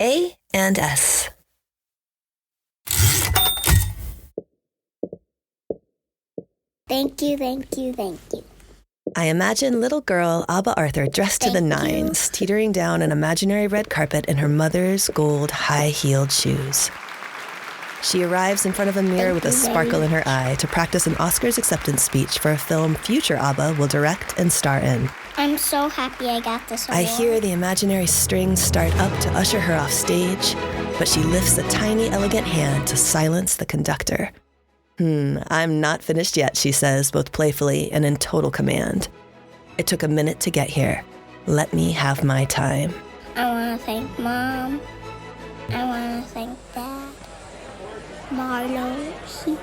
A and S. Thank you, thank you, thank you. I imagine little girl Abba Arthur dressed to the nines, teetering down an imaginary red carpet in her mother's gold high-heeled shoes. She arrives in front of a mirror with a sparkle in her eye to practice an Oscars acceptance speech for a film future Abba will direct and star in. I'm so happy I got this award. I hear the imaginary strings start up to usher her off stage, but she lifts a tiny, elegant hand to silence the conductor. I'm not finished yet, she says, both playfully and in total command. It took a minute to get here. Let me have my time. I want to thank Mom. I want to thank Dad. Marlo.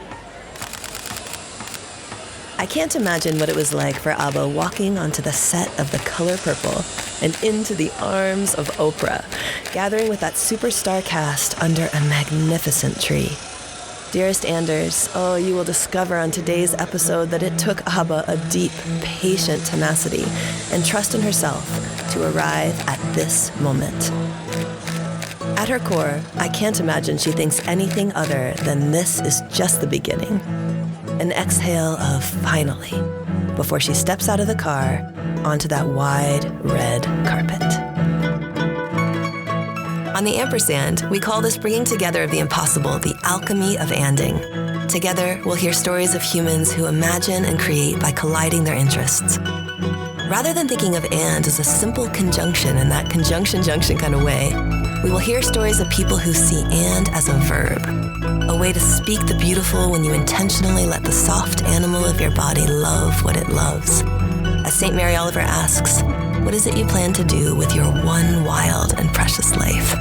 I can't imagine what it was like for Abba walking onto the set of The Color Purple and into the arms of Oprah, gathering with that superstar cast under a magnificent tree. Dearest Anders, you will discover on today's episode that it took Abba a deep, patient tenacity and trust in herself to arrive at this moment. At her core, I can't imagine she thinks anything other than this is just the beginning. An exhale of finally, before she steps out of the car onto that wide red carpet. On the ampersand, we call this bringing together of the impossible the alchemy of anding. Together, we'll hear stories of humans who imagine and create by colliding their interests. Rather than thinking of and as a simple conjunction in that conjunction-junction kind of way, we will hear stories of people who see and as a verb, a way to speak the beautiful when you intentionally let the soft animal of your body love what it loves. As St. Mary Oliver asks, what is it you plan to do with your one wild and precious life?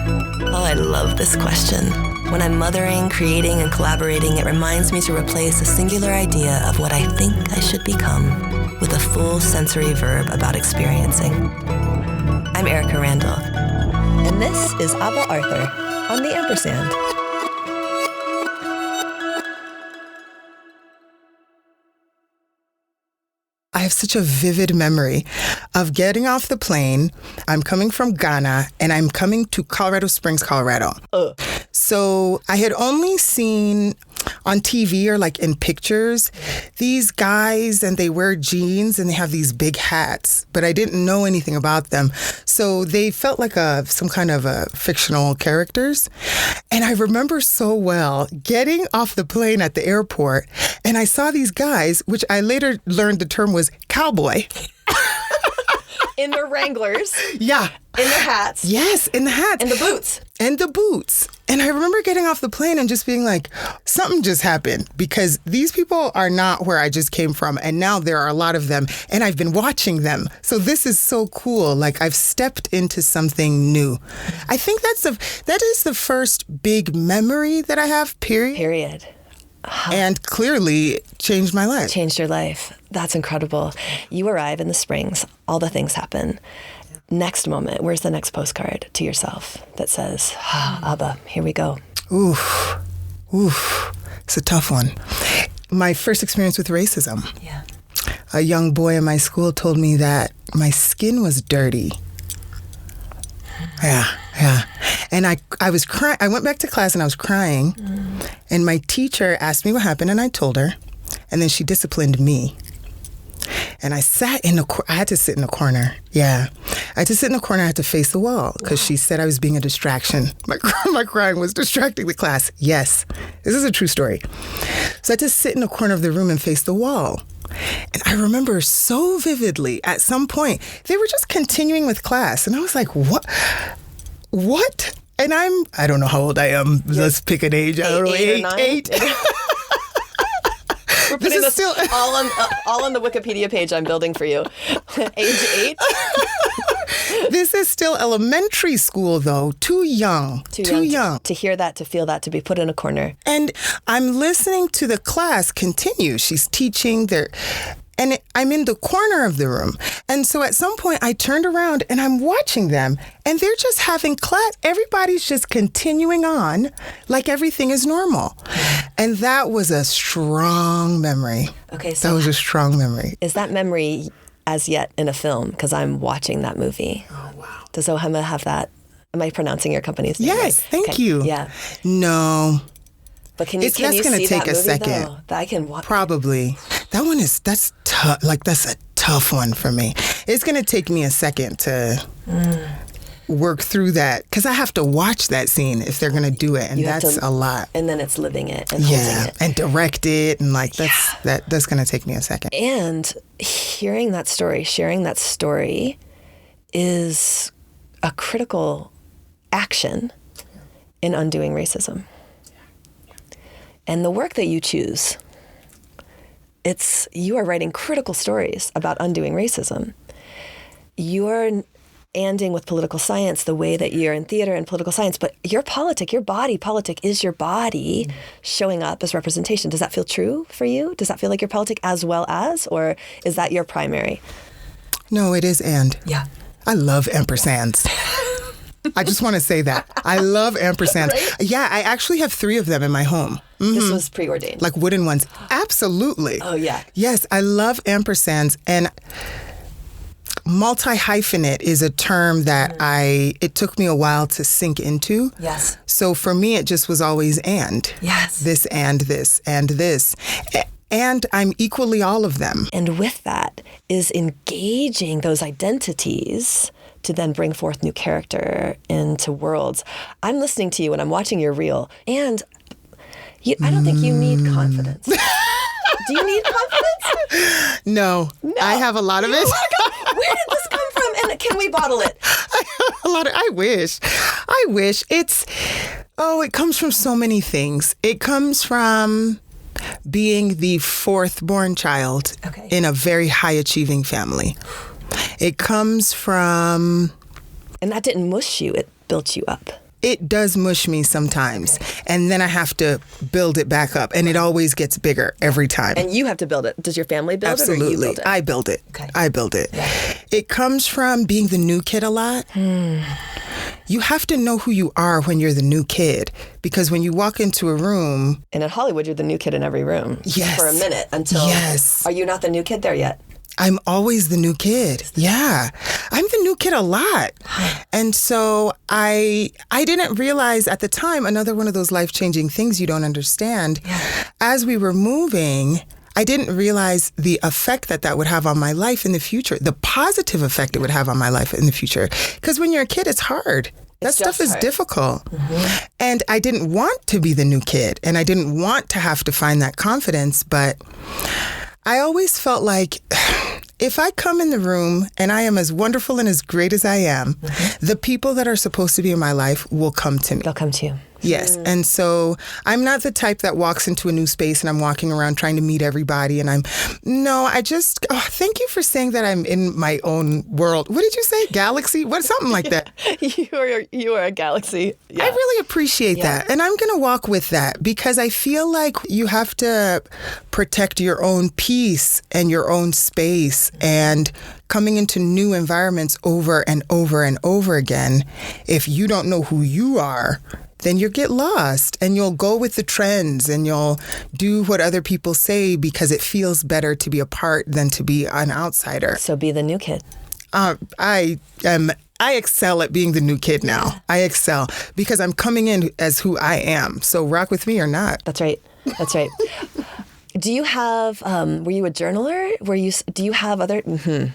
Oh, I love this question. When I'm mothering, creating, and collaborating, it reminds me to replace a singular idea of what I think I should become with a full sensory verb about experiencing. I'm Erica Randall, and this is Abba Arthur on the ampersand. I have such a vivid memory of getting off the plane. I'm coming from Ghana, and I'm coming to Colorado Springs, Colorado. So I had only seen on TV or like in pictures these guys, and they wear jeans and they have these big hats, but I didn't know anything about them. So they felt like some kind of fictional characters. And I remember so well getting off the plane at the airport, and I saw these guys, which I later learned the term was cowboy. In their Wranglers. Yeah. In their hats. Yes, in the hats. And the boots. And the boots. And I remember getting off the plane and just being like, something just happened, because these people are not where I just came from. And now there are a lot of them, and I've been watching them. So this is so cool. Like, I've stepped into something new. I think that is the first big memory that I have, period. And clearly changed my life. Changed your life. That's incredible. You arrive in the Springs. All the things happen. Next moment, where's the next postcard to yourself that says, Abba, here we go? Oof. It's a tough one. My first experience with racism. Yeah. A young boy in my school told me that my skin was dirty. Yeah. And I was crying. I went back to class and I was crying. And my teacher asked me what happened, and I told her. And then she disciplined me. And I sat I had to sit in the corner. Yeah. I had to sit in the corner. I had to face the wall because she said I was being a distraction. My crying was distracting the class. Yes. This is a true story. So I had to sit in the corner of the room and face the wall. And I remember so vividly at some point, they were just continuing with class. And I was like, what? And I don't know how old I am. Let's pick an age. I don't know, eight. We're putting this still all on the Wikipedia page I'm building for you. Age 8. This is still elementary school, though. Too young. Too young. To hear that, to feel that, to be put in a corner. And I'm listening to the class continue. She's teaching and I'm in the corner of the room. And so at some point I turned around and I'm watching them, and they're just having class. Everybody's just continuing on like everything is normal. And that was a strong memory. Okay, so that was a strong memory. Is that memory as yet in a film? Because I'm watching that movie. Oh, wow. Does Ohema have that Am I pronouncing your company's name Yes, right? thank you. Yeah. No. But can you That's going to see take that a movie, second. though? That I can watch. Probably. That's tough. Like, that's a tough one for me. It's going to take me a second to work through that because I have to watch that scene if they're going to do it. And that's a lot. And then it's living it and holding it. And direct it. And like, that's going to take me a second. And hearing that story, sharing that story is a critical action in undoing racism. And the work that you choose, you are writing critical stories about undoing racism. You're anding with political science the way that you're in theater and political science, but your body politic is your body showing up as representation. Does that feel true for you? Does that feel like your politic as well as, or is that your primary? No, it is and. Yeah. I love ampersands. I just want to say that. I love ampersands. Right? Yeah, I actually have 3 of them in my home. Mm-hmm. This was preordained. Like wooden ones. Absolutely. Oh, yeah. Yes, I love ampersands. And multi-hyphenate is a term that it took me a while to sink into. Yes. So for me, it just was always and. Yes. This and this and this. And I'm equally all of them. And with that is engaging those identities to then bring forth new character into worlds. I'm listening to you and I'm watching your reel, and I don't think you need confidence. Do you need confidence? No. I have a lot of it. Where did this come from? And can we bottle it? I wish. It comes from so many things. It comes from being the 4th born child in a very high achieving family. It comes from... And that didn't mush you, it built you up. It does mush me sometimes. And then I have to build it back up. And it always gets bigger every time. And you have to build it. Does your family build it or you build it? I build it. Okay. I build it. Yeah. It comes from being the new kid a lot. You have to know who you are when you're the new kid. Because when you walk into a room... And in Hollywood, you're the new kid in every room. Yes. For a minute until... Yes. Are you not the new kid there yet? I'm always the new kid. Yeah. I'm the new kid a lot. And so I didn't realize at the time, another one of those life-changing things you don't understand. Yeah. As we were moving, I didn't realize the effect that would have on my life in the future, the positive effect it would have on my life in the future. Because when you're a kid, it's hard. That stuff is difficult. Mm-hmm. And I didn't want to be the new kid. And I didn't want to have to find that confidence. But I always felt like if I come in the room and I am as wonderful and as great as I am, the people that are supposed to be in my life will come to me. They'll come to you. Yes. And so I'm not the type that walks into a new space and I'm walking around trying to meet everybody. And thank you for saying that I'm in my own world. What did you say? Galaxy? Something like that. You are a galaxy. Yeah. I really appreciate that. And I'm going to walk with that because I feel like you have to protect your own peace and your own space and coming into new environments over and over and over again. If you don't know who you are, then you'll get lost and you'll go with the trends and you'll do what other people say because it feels better to be a part than to be an outsider. So be the new kid. I excel at being the new kid now. I excel because I'm coming in as who I am. So rock with me or not. That's right. That's right. Do you have, were you a journaler? Do you have other... Mm-hmm.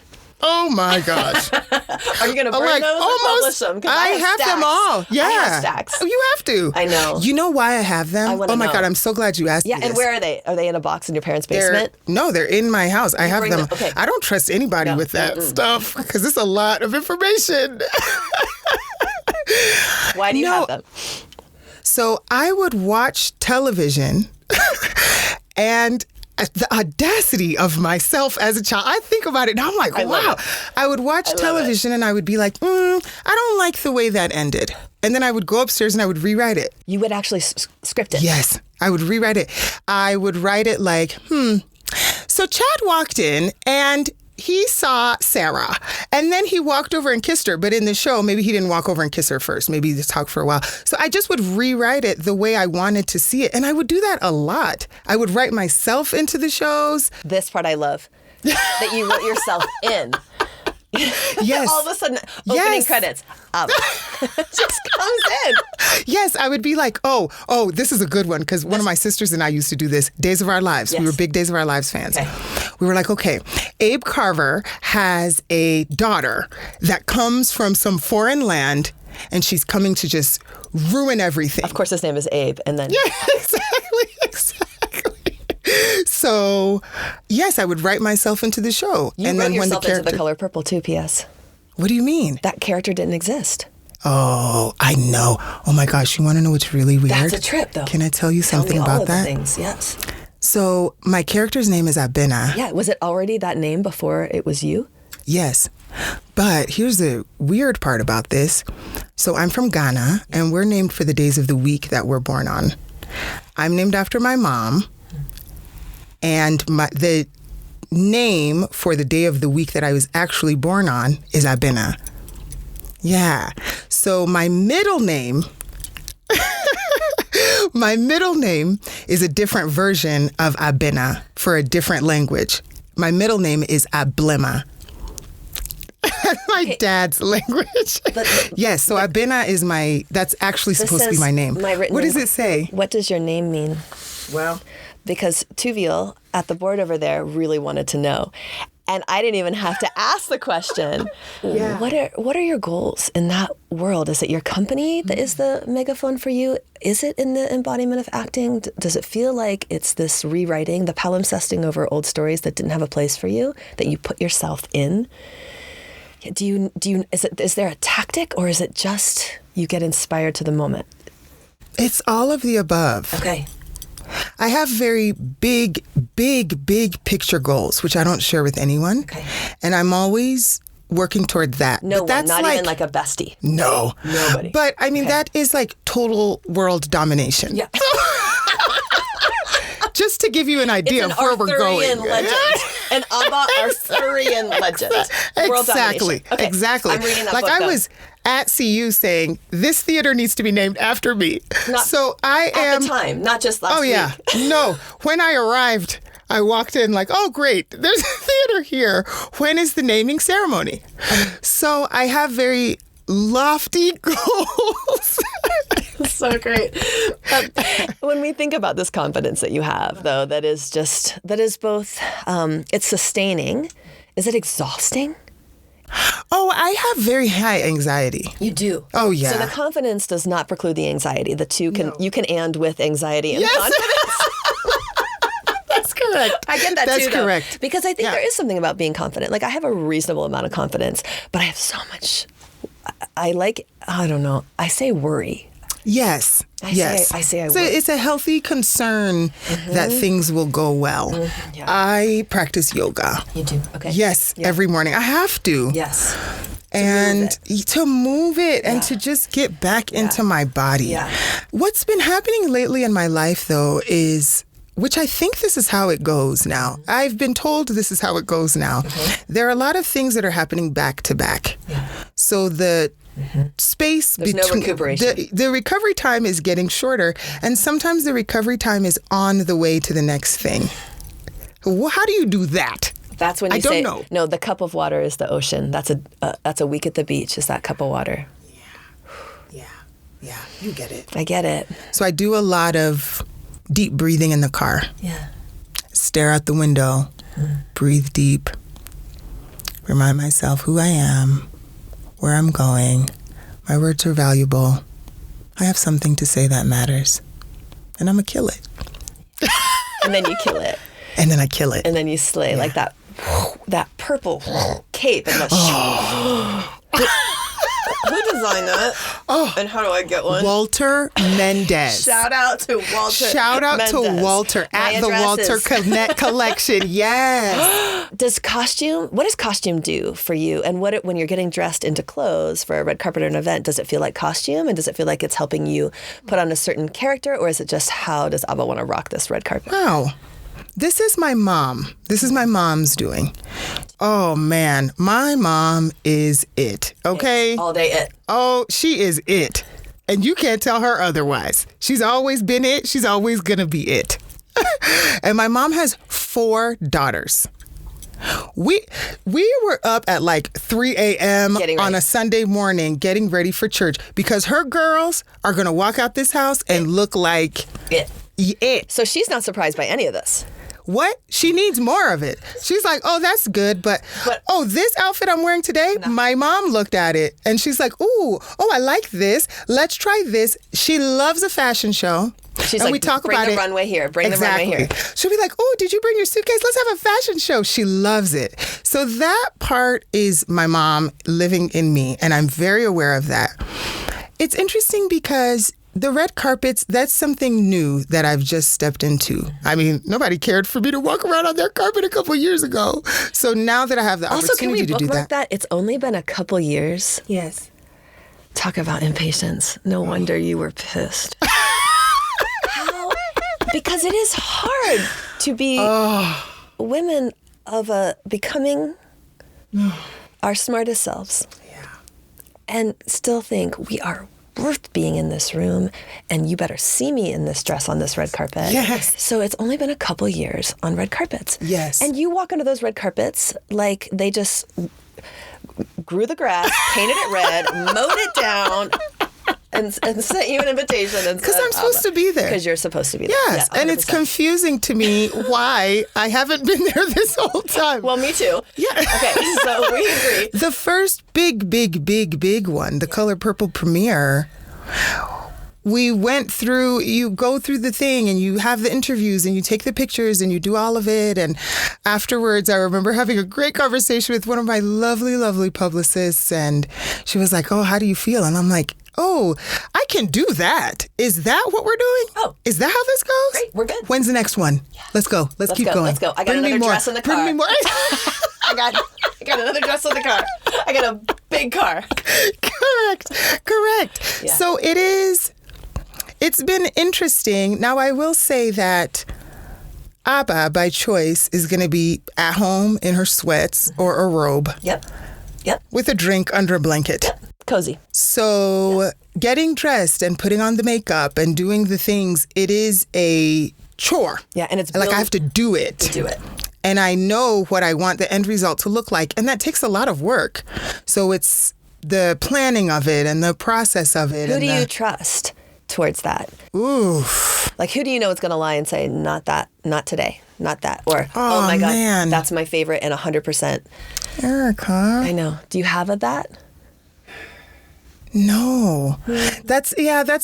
Oh my gosh. Are you going to burn those or publish them? I have them all. Yeah. I have stacks. Oh, you have to. I know. You know why I have them? I want to know. Oh my God, I'm so glad you asked me this. And where are they? Are they in a box in your parents' basement? They're in my house. I have them. Okay. I don't trust anybody with that stuff because it's a lot of information. Why do you have them? So I would watch television and the audacity of myself as a child. I think about it and I'm like, wow. I would watch television and I would be like, I don't like the way that ended. And then I would go upstairs and I would rewrite it. You would actually script it? Yes, I would rewrite it. I would write it like, so Chad walked in and he saw Sarah and then he walked over and kissed her. But in the show, maybe he didn't walk over and kiss her first. Maybe he just talked for a while. So I just would rewrite it the way I wanted to see it. And I would do that a lot. I would write myself into the shows. This part I love. That you wrote yourself in. Yes. All of a sudden, opening credits. just comes in. Yes, I would be like, oh, this is a good one, because one of my sisters and I used to do this. Days of Our Lives. Yes. We were big Days of Our Lives fans. Okay. We were like, okay, Abe Carver has a daughter that comes from some foreign land, and she's coming to just ruin everything. Of course, his name is Abe, and then Yeah, exactly. So, yes, I would write myself into the show. you and wrote then when yourself the character, into the color purple too. P.S. What do you mean? That character didn't exist. Oh, I know. Oh my gosh, you want to know what's really weird? That's a trip, though. Can I tell you Tell something me all about of that? the things. Yes. So my character's name is Abena. Yeah. Was it already that name before it was you? Yes. But here's the weird part about this. So I'm from Ghana, and we're named for the days of the week that we're born on. I'm named after my mom, and the name for the day of the week that I was actually born on is Abena. Yeah. So my middle name is a different version of Abena for a different language. My middle name is Ablema. My dad's language. Yes, so Abena is that's actually supposed to be my name. What does it say? What does your name mean? Well, Because Tuviel at the board over there really wanted to know. And I didn't even have to ask the question. Yeah. What are your goals in that world? Is it your company that is the megaphone for you? Is it in the embodiment of acting? Does it feel like it's this rewriting, the palimpsesting over old stories that didn't have a place for you, that you put yourself in? Is there a tactic, or is it just you get inspired to the moment? it's all of the above. Okay. I have very big picture goals, which I don't share with anyone. Okay. And I'm always working toward that. No But one, that's not even like a bestie. No. Nobody. But I mean, Okay. that is like total world domination. Yeah. Just to give you an idea It's of an where we're going. Arthurian legend. An Abba Arthurian legend. World Exactly. domination. Okay. Exactly. I'm reading that like book, I though. was at CU saying, this theater needs to be named after me. So I am. At the time, not just last Oh, yeah. week. No. When I arrived, I walked in like, oh, great. There's a theater here. When is the naming ceremony? So I have very lofty goals. So great. When we think about this confidence that you have, though, that is both, it's sustaining. Is it exhausting? Oh, I have very high anxiety. You do. Oh, yeah. So the confidence does not preclude the anxiety. The two you can and with anxiety and Yes. confidence. That's correct. I get that That's too, though. correct. Because I think Yeah. there is something about being confident. Like I have a reasonable amount of confidence, but I have so much. I don't know. I say worry. Yes. I yes. say I so would. it's a healthy concern that things will go well. Yeah. I practice yoga. You do. Okay. Yes, Yeah. every morning. I have to. Yes. And it. to move it and Yeah. to just get back into my body. Yeah. What's been happening lately in my life, though, is, which I think this is how it goes now. I've been told this is how it goes now. There are a lot of things that are happening back to back. Yeah. So the space There's no between recuperation. the recovery time is getting shorter, and sometimes the recovery time is on the way to the next thing. How do you do that? That's when you I don't say know. no. The cup of water is the ocean. That's a week at the beach. Is that cup of water? Yeah, you get it. I get it. So I do a lot of deep breathing in the car. Yeah. Stare out the window, breathe deep, remind myself who I am, where I'm going. My words are valuable. I have something to say that matters. And I'm going to kill it. And then you kill it. And then I kill it. And then you slay like that purple cape and the Who designed that? Oh. And how do I get one? Walter Mendez. Shout out to Walter. Shout out Mendez. to Walter My at the Walter address is- Connect Collection. Yes. What does costume do for you? And when you're getting dressed into clothes for a red carpet or an event, does it feel like costume? And does it feel like it's helping you put on a certain character? Or is it just how does Abba want to rock this red carpet? Wow. This is my mom. This is my mom's doing. Oh, man. My mom is it. Okay? All day it. Oh, she is it. And you can't tell her otherwise. She's always been it. She's always going to be it. And my mom has 4 daughters. We were up at like 3 a.m. on a Sunday morning getting ready for church because her girls are going to walk out this house and look like it. So she's not surprised by any of this. What? She needs more of it. She's like, oh, that's good. But this outfit I'm wearing today, my mom looked at it and she's like, I like this. Let's try this. She loves a fashion show. She's like, we talk bring about the it. runway here. Bring the runway here. She'll be like, oh, did you bring your suitcase? Let's have a fashion show. She loves it. So that part is my mom living in me, and I'm very aware of that. It's interesting because the red carpets, that's something new that I've just stepped into. I mean, nobody cared for me to walk around on their carpet a couple years ago. So now that I have the opportunity to do that. It's only been a couple years. Yes. Talk about impatience. No wonder you were pissed. Because it is hard to be women of becoming our smartest selves. Yeah. And still think we are worth being in this room, and you better see me in this dress on this red carpet. Yes. So it's only been a couple years on red carpets. Yes. And you walk into those red carpets like they just grew the grass, painted it red, mowed it down, and sent you an invitation. Because I'm supposed to be there. Because you're supposed to be there. Yes, Yeah, and it's confusing to me why I haven't been there this whole time. Well, me too. Yeah. Okay, so we agree. The first big one, the Color Purple premiere, we went through, you go through the thing and you have the interviews and you take the pictures and you do all of it. And afterwards, I remember having a great conversation with one of my lovely, lovely publicists. And she was like, oh, how do you feel? And I'm like, oh, I can do that. Is that what we're doing? Oh. Is that how this goes? Great, we're good. When's the next one? Yeah. Let's go. Let's keep going. Let's go. I got another dress in the car. Bring me more. I got another dress in the car. I got a big car. Correct. Yeah. So it's been interesting. Now, I will say that Abba, by choice, is going to be at home in her sweats or a robe. Yep. With a drink under a blanket. Yep. Cozy. So getting dressed and putting on the makeup and doing the things, it is a chore. Yeah, and it's like I have to do it. Do it. And I know what I want the end result to look like. And that takes a lot of work. So it's the planning of it and the process of it. Who do you trust towards that? Oof. Like, who do you know is going to lie and say, not that, not today, not that? Or, oh my God, man, that's my favorite and 100%. Erica. I know. Do you have that? No. That's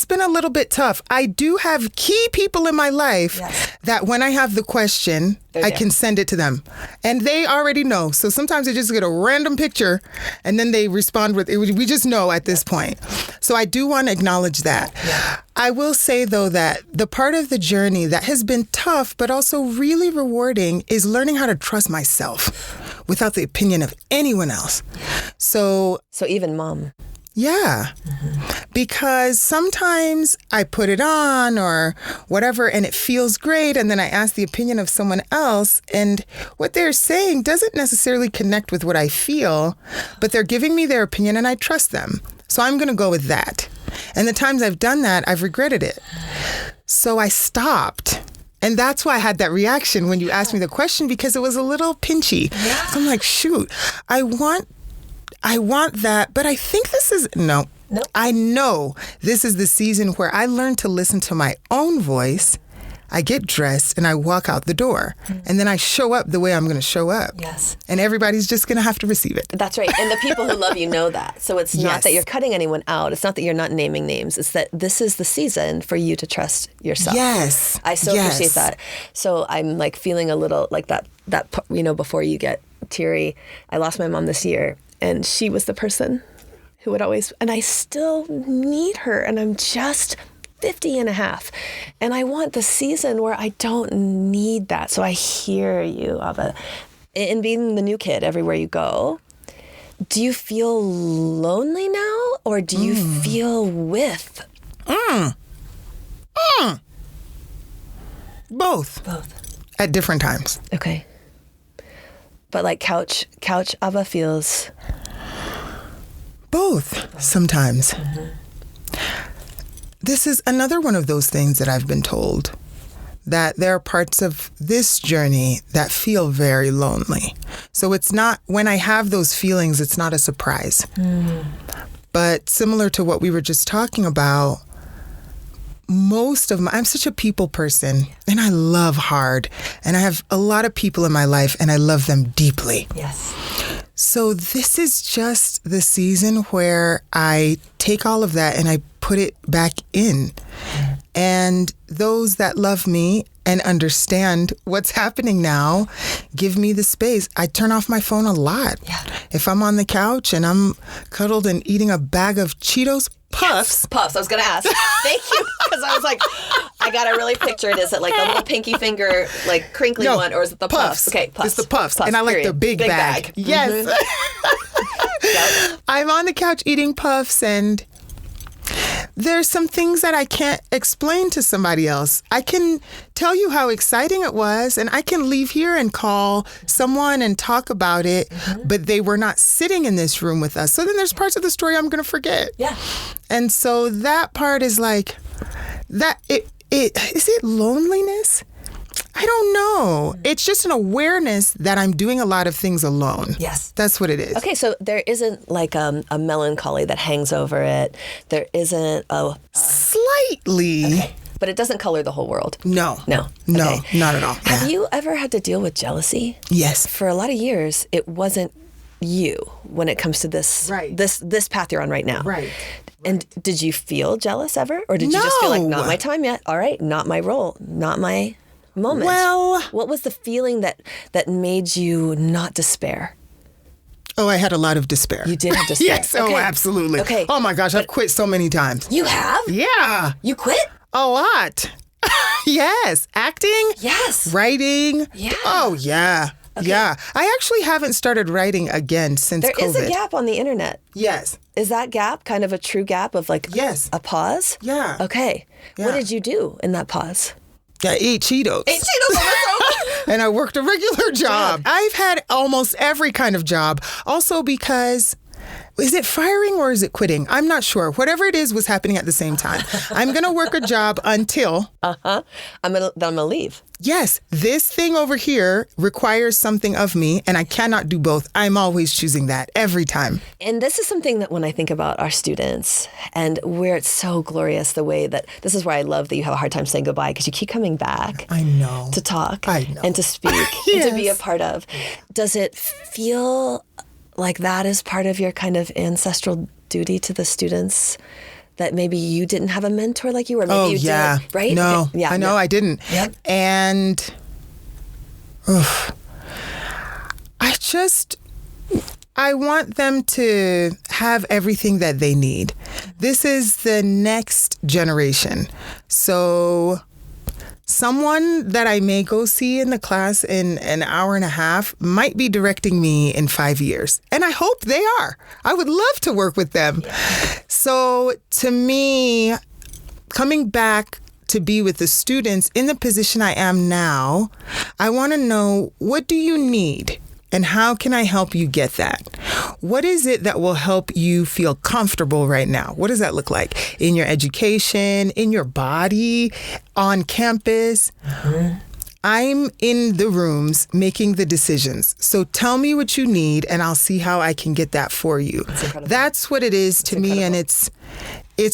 been a little bit tough. I do have key people in my life that when I have the question, I can send it to them. And they already know. So sometimes I just get a random picture and then they respond with, we just know at this point. So I do want to acknowledge that. Yeah. I will say, though, that the part of the journey that has been tough, but also really rewarding, is learning how to trust myself without the opinion of anyone else. So even mom. Yeah, because sometimes I put it on or whatever and it feels great. And then I ask the opinion of someone else and what they're saying doesn't necessarily connect with what I feel, but they're giving me their opinion and I trust them. So I'm going to go with that. And the times I've done that, I've regretted it. So I stopped. And that's why I had that reaction when you asked me the question, because it was a little pinchy. Yeah. So I'm like, shoot, I want that, but I think this is, no. Nope. I know this is the season where I learn to listen to my own voice. I get dressed and I walk out the door. And then I show up the way I'm going to show up. Yes. And everybody's just going to have to receive it. That's right. And the people who love you know that. So it's not that you're cutting anyone out. It's not that you're not naming names. It's that this is the season for you to trust yourself. Yes. I so appreciate that. So I'm like feeling a little like that, before you get teary. I lost my mom this year. And she was the person who would always, and I still need her, and I'm just 50 and a half. And I want the season where I don't need that. So I hear you, Ava. In being the new kid everywhere you go, do you feel lonely now, or do you feel with? Both. At different times. Okay. But like couch Ava feels... Both, sometimes. This is another one of those things that I've been told. that there are parts of this journey that feel very lonely. So it's not, when I have those feelings, it's not a surprise. But similar to what we were just talking about, I'm such a people person, and I love hard, and I have a lot of people in my life, and I love them deeply. Yes. So this is just the season where I take all of that and I put it back in. And those that love me and understand what's happening now, give me the space. I turn off my phone a lot. Yeah. If I'm on the couch and I'm cuddled and eating a bag of Cheetos Puffs. Yes, Puffs. I was going to ask. Thank you. Because I was like, I got to really picture it. Is it like a little pinky finger, like crinkly one, or is it the Puffs? Okay, Puffs. It's the Puffs. And I like the big bag. Yes. Yep. I'm on the couch eating Puffs, and there's some things that I can't explain to somebody else. I can tell you how exciting it was, and I can leave here and call someone and talk about it, but they were not sitting in this room with us. So then there's parts of the story I'm going to forget. Yeah. And so that part is like, is it loneliness? I don't know. It's just an awareness that I'm doing a lot of things alone. Yes. That's what it is. Okay, so there isn't like a melancholy that hangs over it. There isn't a... Slightly. Okay. But it doesn't color the whole world. No. No. No, Okay. not at all. Have you ever had to deal with jealousy? Yes. For a lot of years, it wasn't you when it comes to this Right. this path you're on right now. Right. And did you feel jealous ever? Or did you just feel like, not my time yet? All right, not my role, not my moment. Well, what was the feeling that made you not despair? oh, I had a lot of despair. You did have despair. Yes. Okay. Oh, absolutely. Okay. Oh my gosh, I've quit so many times. You have? Yeah. You quit? A lot. Yes. Acting. Yes. Writing. Yeah. Oh, yeah. Okay. Yeah. I actually haven't started writing again since There COVID. is a gap on the internet. Yes. Is that gap kind of a true gap of like Yes. a pause? Yeah. Okay. Yeah. What did you do in that pause? I ate Cheetos. Ate Cheetos on the And I worked a regular job. I've had almost every kind of job. Also because, is it firing or is it quitting? I'm not sure. Whatever it is was happening at the same time. I'm going to work a job until... I'm gonna leave. Yes, this thing over here requires something of me, and I cannot do both. I'm always choosing that every time. And this is something that when I think about our students and where it's so glorious, the way that this is where I love that you have a hard time saying goodbye because you keep coming back. I know. To talk I know. and to speak and to be a part of. Does it feel like that is part of your kind of ancestral duty to the students? That maybe you didn't have a mentor like you, or maybe you did, right? No, Okay. Yeah, I know I didn't. Yep. And I want them to have everything that they need. This is the next generation. So someone that I may go see in the class in an hour and a half might be directing me in 5 years. And I hope they are. I would love to work with them. So to me, coming back to be with the students in the position I am now, I want to know, what do you need? And how can I help you get that? What is it that will help you feel comfortable right now? What does that look like in your education, in your body, on campus? I'm in the rooms making the decisions. So tell me what you need and I'll see how I can get that for you. That's what it is to me. And it's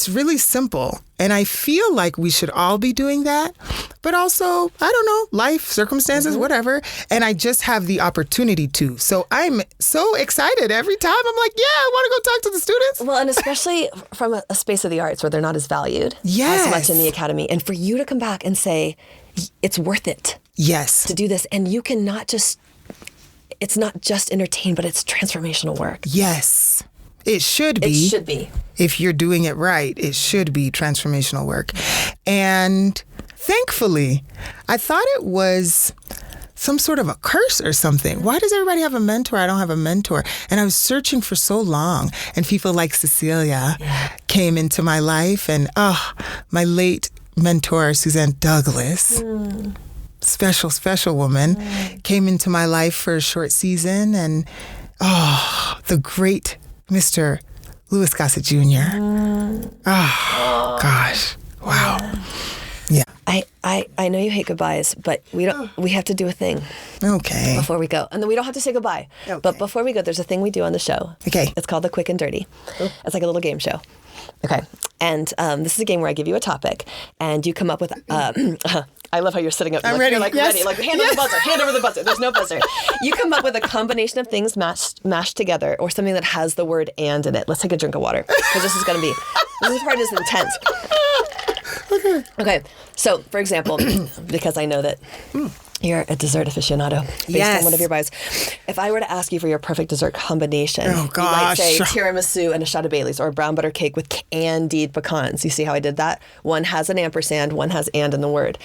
really simple. And I feel like we should all be doing that. But also, I don't know, life, circumstances, whatever. And I just have the opportunity to. So I'm so excited every time. I'm like, yeah, I want to go talk to the students. Well, and especially from a space of the arts where they're not as valued Yes. as much in the academy. And for you to come back and say, it's worth it Yes. to do this. And you can not just, it's not just entertain, but it's transformational work. Yes. It should be. It should be. If you're doing it right, it should be transformational work. And thankfully, I thought it was some sort of a curse or something. Why does everybody have a mentor? I don't have a mentor. And I was searching for so long. And people like Cecilia came into my life. And my late mentor, Suzanne Douglas, special woman, came into my life for a short season. And the great Mr. Louis Gossett Jr. Oh, gosh. Wow. Yeah. I know you hate goodbyes, but we have to do a thing. Okay. Before we go. And then we don't have to say goodbye. Okay. But before we go, there's a thing we do on the show. Okay. It's called the Quick and Dirty. It's like a little game show. Okay. And this is a game where I give you a topic and you come up with I love how you're sitting up. I'm ready. You're like Yes. ready. Like hand over the buzzer. Hand over the buzzer. There's no buzzer. You come up with a combination of things mashed together or something that has the word "and" in it. Let's take a drink of water because this part is intense. Okay. So, for example, because I know that you're a dessert aficionado based on one of your bios. If I were to ask you for your perfect dessert combination, you might say tiramisu and a shot of Bailey's or a brown butter cake with candied pecans. You see how I did that? One has an ampersand, one has "and" in the word.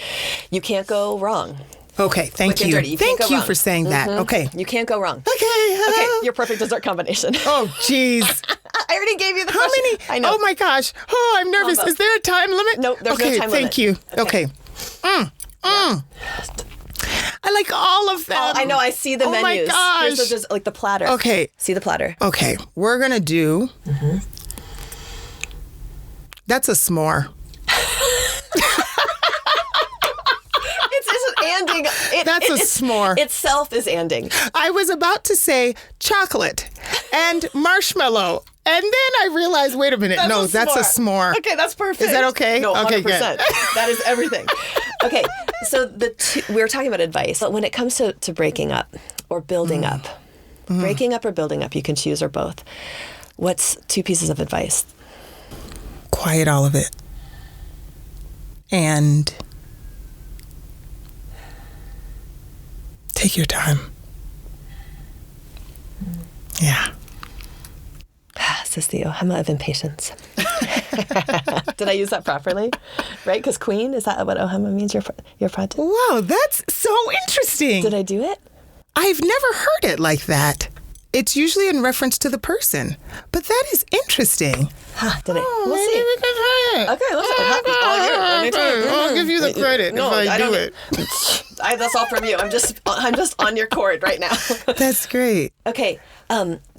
You can't go wrong. Okay, thank you. Thank you for saying that. Okay. You can't go wrong. Okay. Your perfect dessert combination. Oh, jeez. I already gave you the How question. many? I know. Oh, my gosh. Oh, I'm nervous. Is there a time limit? No, there's no time limit. Thank you. Okay. I like all of them. I know. I see the menus. Oh, my gosh. Here's just like the platter. Okay. See the platter. Okay. We're going to do... That's a s'more. It's anding. That's a s'more. Itself is anding. I was about to say chocolate and marshmallow. And then I realized, wait a minute. That's a s'more. Okay, that's perfect. Is that okay? No, 100%. Okay, good. That is everything. Okay, so we were talking about advice, but when it comes to breaking up or building up, breaking up or building up, you can choose or both. What's 2 pieces of advice? Quiet all of it. And take your time. Yeah. Says the Ohema of impatience. Did I use that properly? Right? Because queen, is that what Ohema means? Your project? Wow, that's so interesting. Did I do it? I've never heard it like that. It's usually in reference to the person. But that is interesting. Did it? Oh, We'll maybe see. we can try it. Okay, listen. I'll give you the credit if I do it. That's all from you. I'm just on your cord right now. That's great. Okay.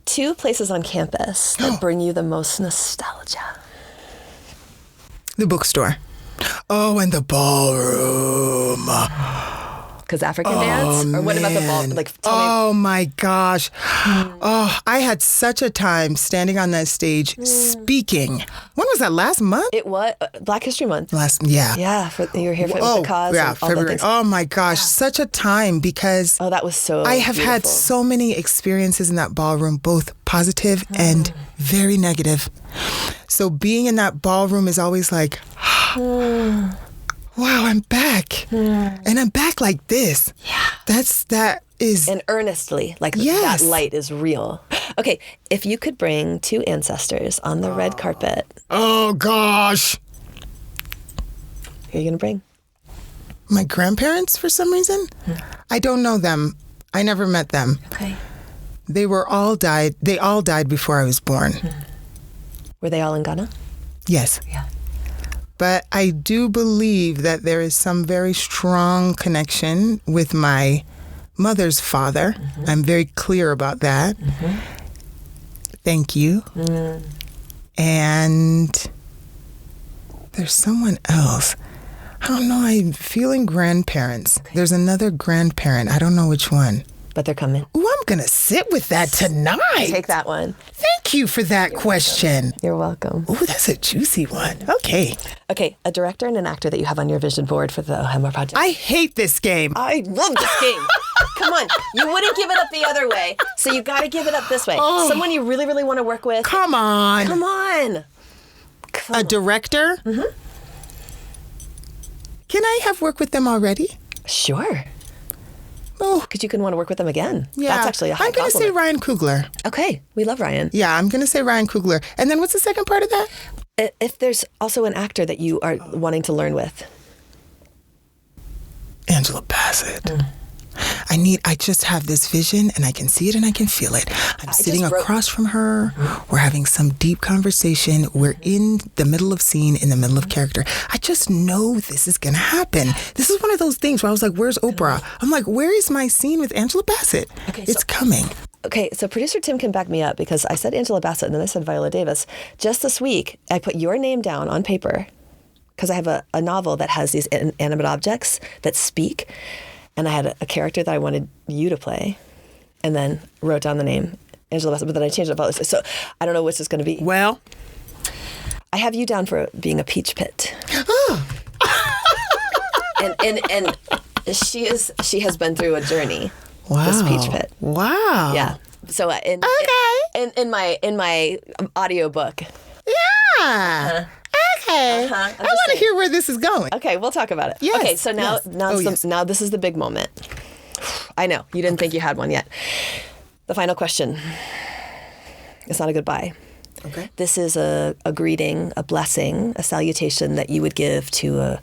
2 places on campus that bring you the most nostalgia. The bookstore. Oh, and the ballroom. Because African dance? Or what about the ball? Like, tell me. Oh, my gosh. Oh, I had such a time standing on that stage speaking. When was that, last month? It was Black History Month. Yeah. Yeah, you were here for the cause. Yeah, and all February. the things. Oh, my gosh. Such a time because That was so I have had beautiful. so many experiences in that ballroom, both positive and very negative. So being in that ballroom is always like, wow, I'm back. And I'm back like this. Yeah. That is... And earnestly, like Yes. that light is real. Okay, if you could bring 2 ancestors on the red carpet, Oh, gosh. who are you going to bring? My grandparents, for some reason? I don't know them. I never met them. Okay. They all died before I was born. Were they all in Ghana? Yes. Yeah. But I do believe that there is some very strong connection with my mother's father. I'm very clear about that. Thank you. And there's someone else. I don't know. I'm feeling grandparents. Okay. There's another grandparent. I don't know which one. But they're coming. Ooh, I'm going to sit with that tonight. Take that one. Thank you for that question. You're welcome. Ooh, that's a juicy one. Okay. Okay, a director and an actor that you have on your vision board for the Ohema project. I hate this game. I love this game. Come on. You wouldn't give it up the other way, so you got to give it up this way. Someone you really, really want to work with. Come on. Come on. A director? Can I have worked with them already? Sure. Oh, Because you can want to work with them again. yeah. That's actually a high I'm going to say compliment. Ryan Coogler. Okay, we love Ryan. Yeah, I'm going to say Ryan Coogler. And then what's the second part of that? If there's also an actor that you are wanting to learn with. Angela Bassett. I just have this vision and I can see it and I can feel it. I'm sitting across from her. We're having some deep conversation. We're in the middle of scene, in the middle of character. I just know this is going to happen. This is one of those things where I was like, where's Oprah? I'm like, where is my scene with Angela Bassett? Okay, it's coming. Okay, so producer Tim can back me up because I said Angela Bassett and then I said Viola Davis. Just this week, I put your name down on paper because I have a novel that has these inanimate objects that speak, and I had a character that I wanted you to play, and then wrote down the name, Angela Bassett, but then I changed it up. So I don't know which it's going to be. Well, I have you down for being a peach pit. and she has been through a journey. Wow. This peach pit. Wow. Yeah. So in my audiobook. Yeah. Okay. I want to hear where this is going. Okay, we'll talk about it. Yes. Okay, so now now this is the big moment. I know you didn't think you had one yet. The final question. It's not a goodbye. Okay. This is a greeting, a blessing, a salutation that you would give to a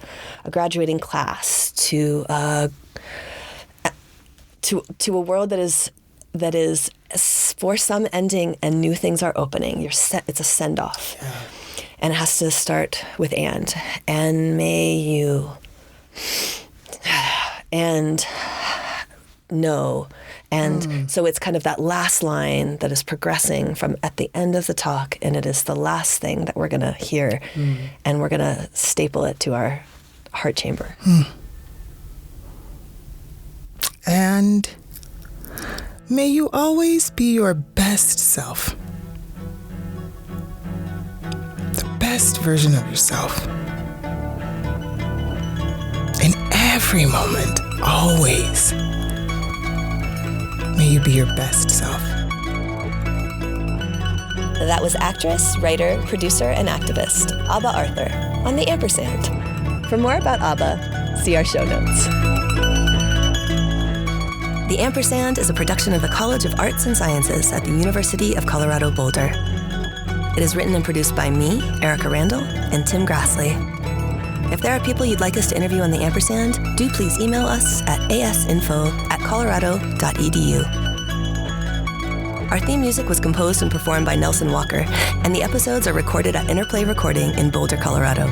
graduating class, to a world that is for some ending and new things are opening. It's a send off, and it has to start with and may you and no. And so it's kind of that last line that is progressing from at the end of the talk, and it is the last thing that we're going to hear, and we're going to staple it to our heart chamber. And may you always be your best self. The best version of yourself. In every moment, always. May you be your best self. That was actress, writer, producer, and activist Abba Arthur on The Ampersand. For more about Abba, see our show notes. The Ampersand is a production of the College of Arts and Sciences at the University of Colorado Boulder. It is written and produced by me, Erica Randall, and Tim Grassley. If there are people you'd like us to interview on The Ampersand, do please email us at asinfo@colorado.edu. Our theme music was composed and performed by Nelson Walker, and the episodes are recorded at Interplay Recording in Boulder, Colorado.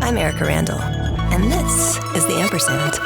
I'm Erica Randall, and this is The Ampersand.